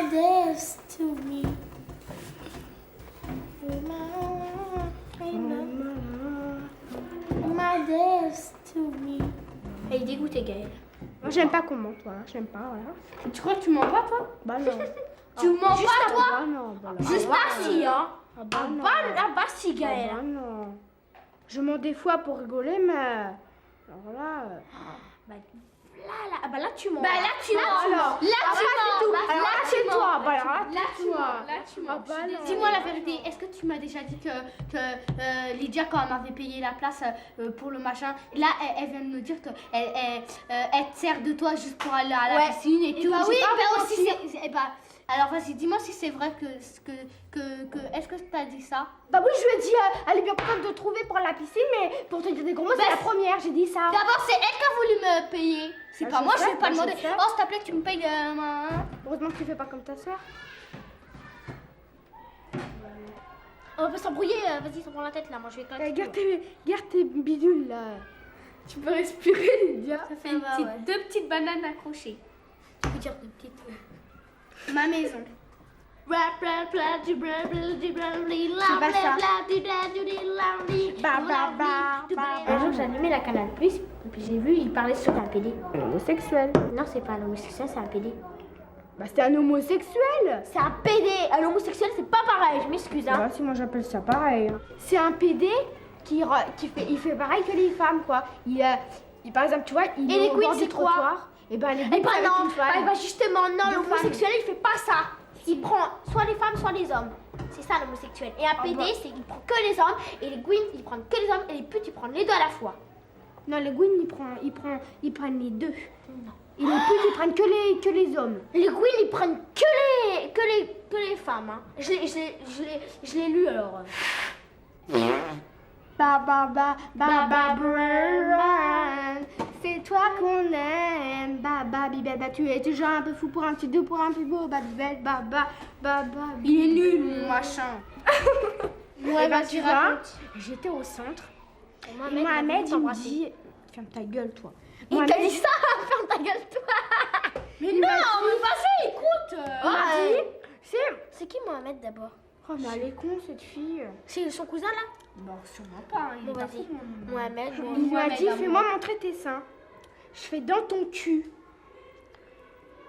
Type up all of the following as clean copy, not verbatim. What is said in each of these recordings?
this to me. My this to me. Elle est dégoûtée, Gaëlle. Moi, j'aime pas qu'on ment, toi. J'aime pas, voilà. Tu crois que tu mens pas, toi? Bah non. Tu mens Juste pas, toi? bah non, bah là. Juste pas si, hein? Ah bah non. Bah si, Gaëlle. Ah bah non. Je mens des fois pour rigoler, mais... Alors là... Bah là, tu mens. Là, tu mens. Là, tu mens. Alors là, c'est toi. Bah alors là, Là, tu mens. Là, tu Ah mens. bah non. Dis-moi la vérité. Est-ce que tu m'as déjà dit que Lydia, quand elle m'avait payé la place pour le machin, là, elle vient de me dire qu'elle te sert de toi juste pour aller à la piscine et tout. bah oui, bah aussi, alors vas-y, dis-moi si c'est vrai que est-ce que tu as dit ça? Bah oui, je lui ai dit, elle est bien contente de te trouver pour la piscine, mais pour te dire des gros mots, c'est la première, j'ai dit ça. D'abord, c'est elle qui a voulu me payer. C'est pas moi, je vais pas demander. sais. Oh, s'il te plaît, que tu me payes. Heureusement que tu fais pas comme ta soeur. On va pas s'embrouiller, vas-y, ça prend la tête là, moi je vais éclater. Garde tes bidules là. Tu peux respirer, Lydia. Ça fait deux petites bananes accrochées. Tu peux dire deux petites. Ma maison. Un jour j'ai allumé la Canal+, et puis j'ai vu, il parlait sur un PD. Un homosexuel. Non, c'est pas un homosexuel, c'est un PD. Bah c'est un homosexuel. C'est un PD, un homosexuel c'est pas pareil, je m'excuse hein. Bah si moi j'appelle ça pareil. C'est un PD il fait pareil que les femmes quoi. Il par exemple tu vois, il Et les est au queens, bord c'est du quoi? trottoir. Et ben les Eh queens ben c'est avec non, une femme. bah justement non, Deux l'homosexuel il fait pas ça. Il prend soit les femmes, soit les hommes. C'est ça l'homosexuel. Et un PD, bah. c'est qu'il prend que les hommes, et les queens, ils prennent que les hommes, et les putes, ils prennent les deux à la fois. Non, les Gwyn, ils prennent les deux. Non. Et les putes, ils prennent que les hommes. Les queens, ils prennent que les femmes. Hein. Je l'ai lu alors. C'est toi qu'on aime. Bibel, tu es toujours un peu fou pour un petit deux, pour un plus beau. Bibel, Il est nul, mon machin. Ouais, bah tu vois, j'étais au centre. Et Mohamed, Mohamed, il me dit... Ferme ta gueule, toi. Il t'a dit ça, ferme ta gueule, toi. Mais non, mais vas-y, écoute. C'est qui Mohamed d'abord? Oh, mais elle est con, cette fille. C'est son cousin là? Bon, sûrement pas. Bon, vas-y. Mohamed, Il m'a dit, fais-moi montrer tes seins. Je fais dans ton cul.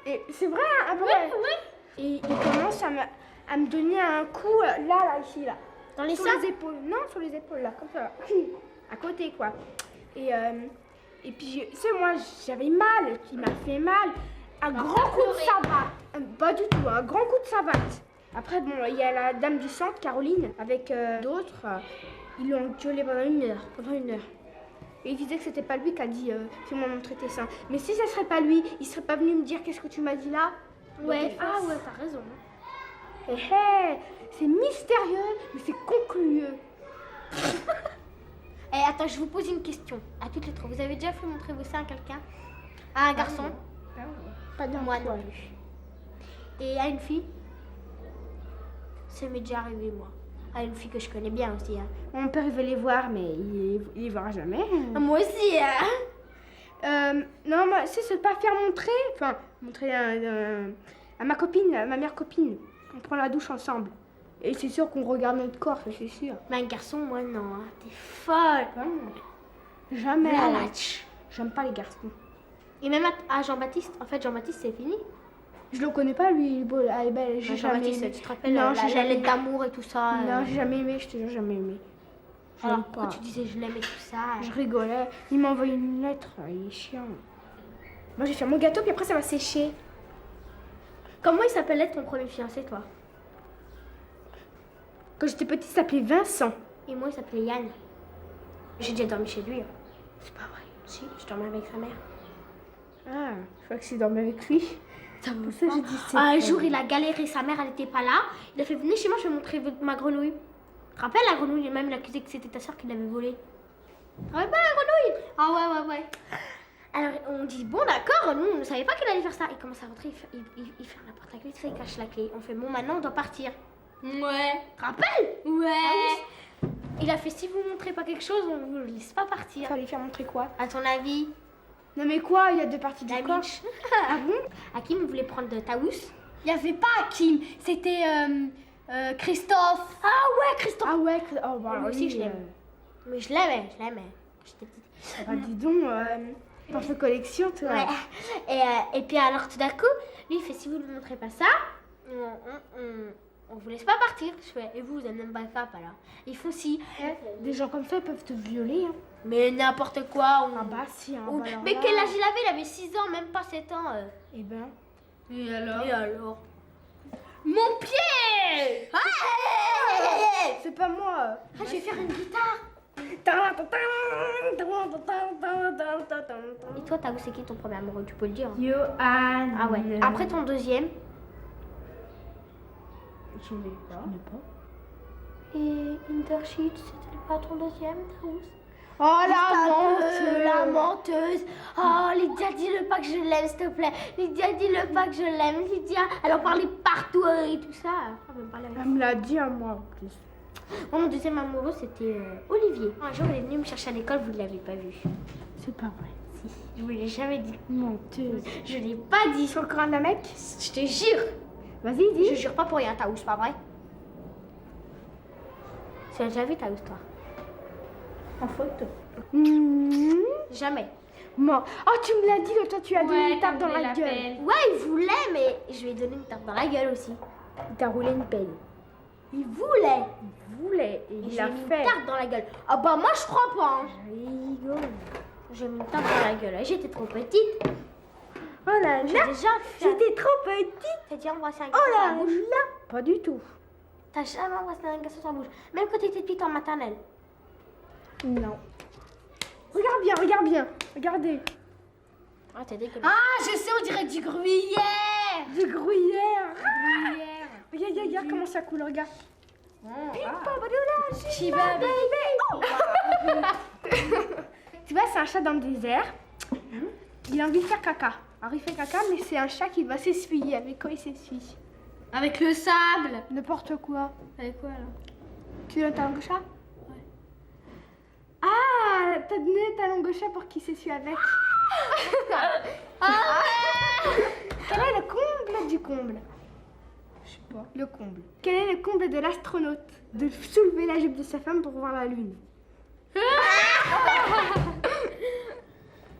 Et c'est vrai, hein, Oui. Et il commence à me donner un coup, là, ici, là. Dans les sur seins? les épaules. Non, sur les épaules, là, comme ça. À côté, quoi. Et puis, tu sais, moi, j'avais mal. Il m'a fait mal. Un grand coup de savate. Pas du tout, un grand coup de savate. Après, bon, il y a la dame du centre, Caroline, avec d'autres. Ils l'ont gueulé pendant une heure. Et il disait que c'était pas lui qui a dit fais-moi montrer tes seins. Mais si ça serait pas lui, il serait pas venu me dire qu'est-ce que tu m'as dit là. Ouais, t'as raison. C'est mystérieux, mais c'est conclueux. Attends, je vous pose une question à toutes les trois. Vous avez déjà fait montrer vos seins à quelqu'un? À un garçon? Pas de Moi non plus. Et à une fille? Ça m'est déjà arrivé, moi. À une fille que je connais bien aussi. Hein. Mon père il veut les voir, mais il les verra jamais. Moi aussi, hein. Non, moi, c'est pas faire montrer à ma copine, à ma meilleure copine. On prend la douche ensemble. Et c'est sûr qu'on regarde notre corps, ça c'est sûr. Mais un garçon, moi non, hein. T'es folle. Jamais. Vlalatch. J'aime pas les garçons. Et même à Jean-Baptiste, en fait Jean-Baptiste c'est fini. Je le connais pas lui, il est beau, elle est belle, j'ai jamais aimé. Jean-Baptiste, tu te rappelles Non, la lettre d'amour et tout ça. Non, j'ai jamais aimé, je te jure, jamais aimé. Alors pourquoi tu disais je l'aime et tout ça? Je rigolais, il m'a envoyé une lettre, il est chiant. Moi j'ai fait mon gâteau puis après ça va sécher. Comment il s'appelait ton premier fiancé toi? Quand j'étais petite, il s'appelait Vincent. Et moi il s'appelait Yann. J'ai déjà dormi chez lui. Hein. C'est pas vrai. Si, je dormais avec sa mère. Ah, je crois que c'est dormi avec lui. Ça me ça, j'ai dit un jour, il a galéré, sa mère, elle était pas là. Il a fait venez chez moi, je vais montrer ma grenouille. Tu te rappelles la grenouille? Même il a accusé que c'était ta soeur qui l'avait volée. Tu te rappelles pas la grenouille? Ah ouais. Alors on dit bon d'accord, nous on ne savait pas qu'il allait faire ça. Il commence à rentrer, il ferme la porte à clé, il cache la clé. On fait bon maintenant on doit partir. Ouais. Tu te rappelles? Ouais. Ah oui. Il a fait si vous montrez pas quelque chose, on vous laisse pas partir. Fallait faire montrer quoi? À ton avis? Non mais quoi? Il y a deux parties du corps. Ah bon? Hakim voulait prendre de Taous Il n'y avait pas Hakim, c'était Christophe. Ah ouais, Christophe. Ah ouais, oh bah Moi aussi, je l'aime. Mais je l'aimais. J'étais petite. Bah dis donc, dans ta collection, toi. Ouais. Et puis alors tout d'un coup, lui il fait si vous ne montrez pas ça, on vous laisse pas partir. Je fais et vous êtes même pas cap alors. Ils font si. Des gens comme ça, ils peuvent te violer. Hein. Mais n'importe quoi. Ah bah si. Hein, bah alors Mais là- quel âge il avait? Il avait 6 ans, même pas 7 ans. Eh ben. Et alors mon pied. C'est pas moi. Je vais faire une guitare. Et toi, Taou, c'est qui ton premier amoureux? Tu peux le dire. Hein. Johan. Ah ouais. Après ton deuxième. Je n'ai pas. Et Intershit, c'était pas ton deuxième, Taous? Oh La menteuse. Oh, Lydia, dis-le pas que je l'aime, s'il te plaît. Lydia, dis-le pas que je l'aime. Lydia, elle en parlait partout et tout ça. Elle me parlait avec Elle me l'a dit à moi en plus. Moi, mon deuxième amoureux, c'était Olivier. Un jour, il est venu me chercher à l'école, vous ne l'avez pas vu. C'est pas vrai. Si, je vous l'ai jamais dit. Menteuse. Je l'ai pas dit. C'est encore un mec? Je te jure. Vas-y, dis. Je jure pas pour rien, Taous, c'est pas vrai? Tu l'as déjà vu, Taous, toi? En photo. Jamais. Moi. Oh, tu me l'as dit, toi, tu as donné une tape dans la gueule. Ouais, il voulait, mais je lui ai donné une tape dans la gueule aussi. Il t'a roulé une pelle. Il voulait. Il voulait et Et il j'ai l'a mis une fait. tarte dans la gueule. Ah bah moi je crois pas. Hein. Rigole. J'ai mis une tarte dans la gueule. J'étais trop petite. Oh là J'ai là. déjà fait. J'étais trop petite. T'as déjà embrassé un garçon Oh sur la là bouche? là. Pas du tout. T'as jamais embrassé un garçon sur la bouche? Même quand t'étais petite en maternelle. Non. Regarde bien, regarde bien. Regardez. Ah t'es dégueulasse. Ah, je sais, on dirait du gruyère. Du gruyère. Regarde, regarde comment ça coule, regarde. Chiba baby. Tu vois, c'est un chat dans le désert. Il a envie de faire caca. Alors il fait caca, mais c'est un chat qui va s'essuyer. Avec quoi il s'essuie? Avec le sable. N'importe quoi. Avec quoi là? Tu donnes ta langue au chat? Ouais. Ah, t'as donné ta langue au chat pour qu'il s'essuie avec. Quel est le comble du comble? Je sais pas. Le comble. Quel est le comble de l'astronaute? De soulever la jupe de sa femme pour voir la lune.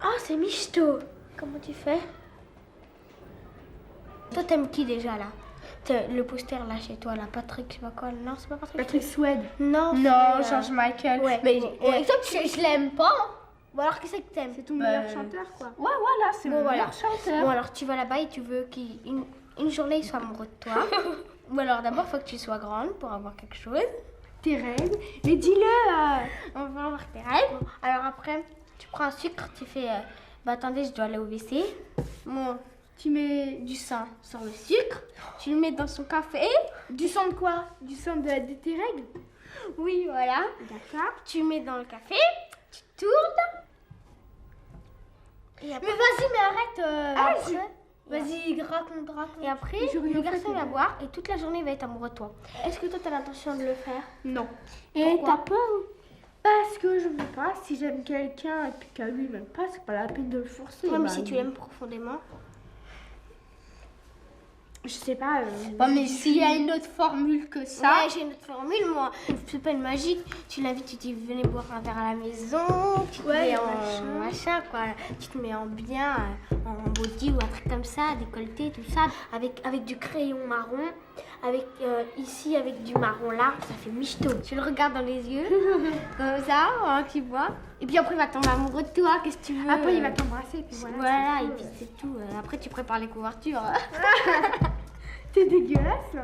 Oh c'est michto. Comment tu fais? Toi t'aimes qui déjà là? Le poster là chez toi là, Patrick, je sais pas quoi. Non c'est pas Patrick. Patrick Swed. Non. Non, c'est, George Michael. Ouais. Mais je l'aime pas. Hein. Ou alors qui c'est que t'aimes? c'est ton meilleur chanteur quoi. Ouais, voilà, c'est Bon, mon voilà. meilleur chanteur. Bon alors tu vas là-bas et tu veux qu'une journée il soit amoureux de toi. Ou alors d'abord faut que tu sois grande pour avoir quelque chose. Tes rêves. Mais dis-le. On va avoir tes rêves. Alors après tu prends un sucre, tu fais bah attendez je dois aller au WC. Bon, tu mets du sang sur le sucre, tu le mets dans son café. Du sang de quoi? Du sang de tes règles? Oui voilà. D'accord. Tu mets dans le café, tu tournes. Et après... Mais vas-y mais arrête. Après, vas-y raconte. Et après le garçon va boire et toute la journée il va être amoureux de toi. Est-ce que toi t'as l'intention de le faire? Non. Et Pourquoi? t'as peur? Parce que je veux pas. Si j'aime quelqu'un et puis qu'à lui même pas, c'est pas la peine de le forcer. Ouais, mais Bah, si tu l'aimes profondément. Je sais pas. Mais s'il y a une autre formule que ça. Ouais, j'ai une autre formule, moi. C'est pas une magique. Tu l'invites, tu dis venez boire un verre à la maison. Tu te mets en machin, quoi. Tu te mets en bien, en body ou un truc comme ça, décolleté, tout ça. Avec du crayon marron. Avec ici, avec du marron là. Ça fait michto. Tu le regardes dans les yeux. Comme ça, hein, tu vois. Et puis après, il va tomber amoureux de toi. Qu'est-ce que tu veux? Après, il va t'embrasser. Et puis voilà. Voilà, et puis c'est tout. Après, tu prépares les couvertures. T'es dégueulasse, là.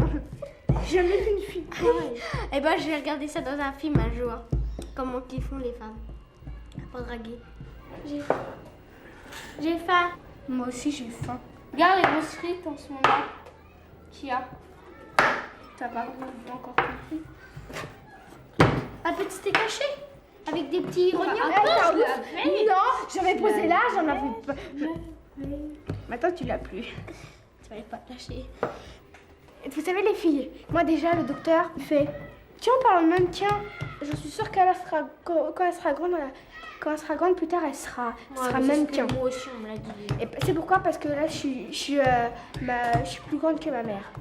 J'ai jamais vu une fille pareille. Eh ben, je vais regarder ça dans un film un jour. Comment qu'ils font les femmes pour draguer. J'ai faim. Moi aussi, j'ai faim. Regarde les grosses frites en ce moment. Qui a? T'as pas encore compris? Un petit steak haché avec des petits oignons. Non, j'avais posé là, j'en avais pas. Maintenant, tu l'as plus. Tu vas pas te lâcher. Vous savez, les filles, moi déjà, le docteur fait tiens, on parle même, tiens, je suis sûre qu'elle sera, quand elle sera grande, quand elle sera grande, plus tard, elle sera Ouais, mais c'est ce que mannequin. moi aussi, on me l'a dit. Et c'est pourquoi? Parce que là, je suis plus grande que ma mère.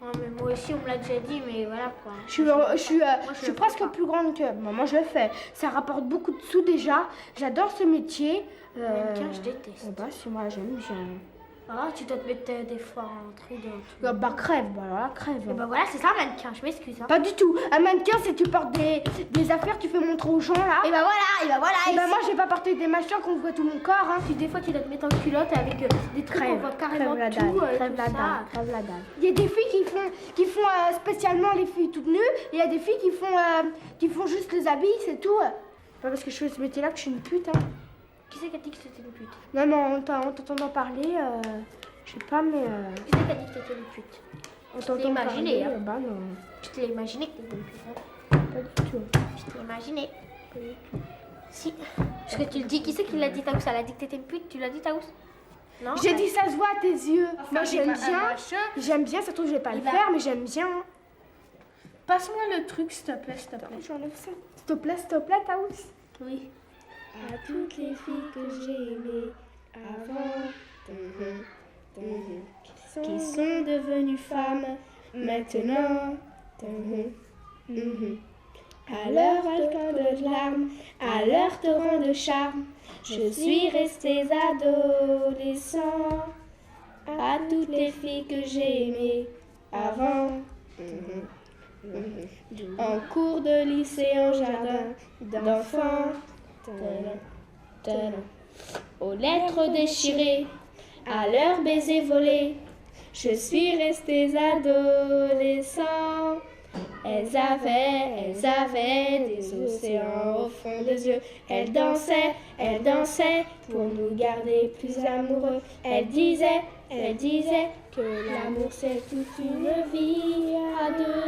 Ouais, mais moi aussi, on me l'a déjà dit, mais voilà quoi. Je suis le presque fais pas. plus grande que... Bon, moi, je le fais. Ça rapporte beaucoup de sous déjà. J'adore ce métier. Mannequin, je déteste. Bah, si moi, j'aime bien. Ah, tu dois te mettre des fois un truc de. Bah, crève. Bah, voilà, crève. Et bah voilà, c'est ça un mannequin, je m'excuse. Hein. Pas du tout. Un mannequin, c'est tu portes des affaires, tu fais montrer aux gens, là. Et bah voilà. Et bah, moi, je vais pas porter des machins qu'on voit tout mon corps, hein. Des fois, tu dois te mettre en culotte avec des trucs qu'on voit carrément la tout. dalle, crève tout la ça. dalle, crève la dalle. Il y a des filles qui font spécialement les filles toutes nues, et il y a des filles qui font juste les habits, c'est tout. Pas parce que je fais ce métier-là que je suis une pute, hein. Qui c'est qui a dit que c'était une pute? Non, mais en t'entendant parler, je sais pas, mais... Qui c'est qui a dit que c'était une pute? On t'entend imaginé, parler, hein. bah non, Tu te l'as imaginé que t'étais une pute. Hein. pas du tout. Tu te l'as imaginé. Si. Parce que tu le dis, qui c'est qui l'a dit, Taous? Elle a dit que t'étais une pute, tu l'as dit, Taous? Non? J'ai dit ça se voit à tes yeux. Moi, j'aime bien. Machin. J'aime bien, ça se trouve, je vais pas le faire, mais j'aime bien. Passe-moi le truc, s'il te plaît, s'il te plaît. J'enlève ça. S'il te plaît, Taous. Oui. À toutes les filles que j'ai aimées avant, qui sont devenues femmes maintenant. À leur volcan de larmes, à leur torrent de charme, je suis restée adolescent. À toutes les filles que j'ai aimées avant, en cours de lycée, en jardin d'enfants, aux lettres déchirées, à leurs baisers volés, je suis restée adolescent. Elles avaient des océans au fond des yeux. Elles dansaient pour nous garder plus amoureux. Elles disaient que l'amour c'est toute une vie à deux.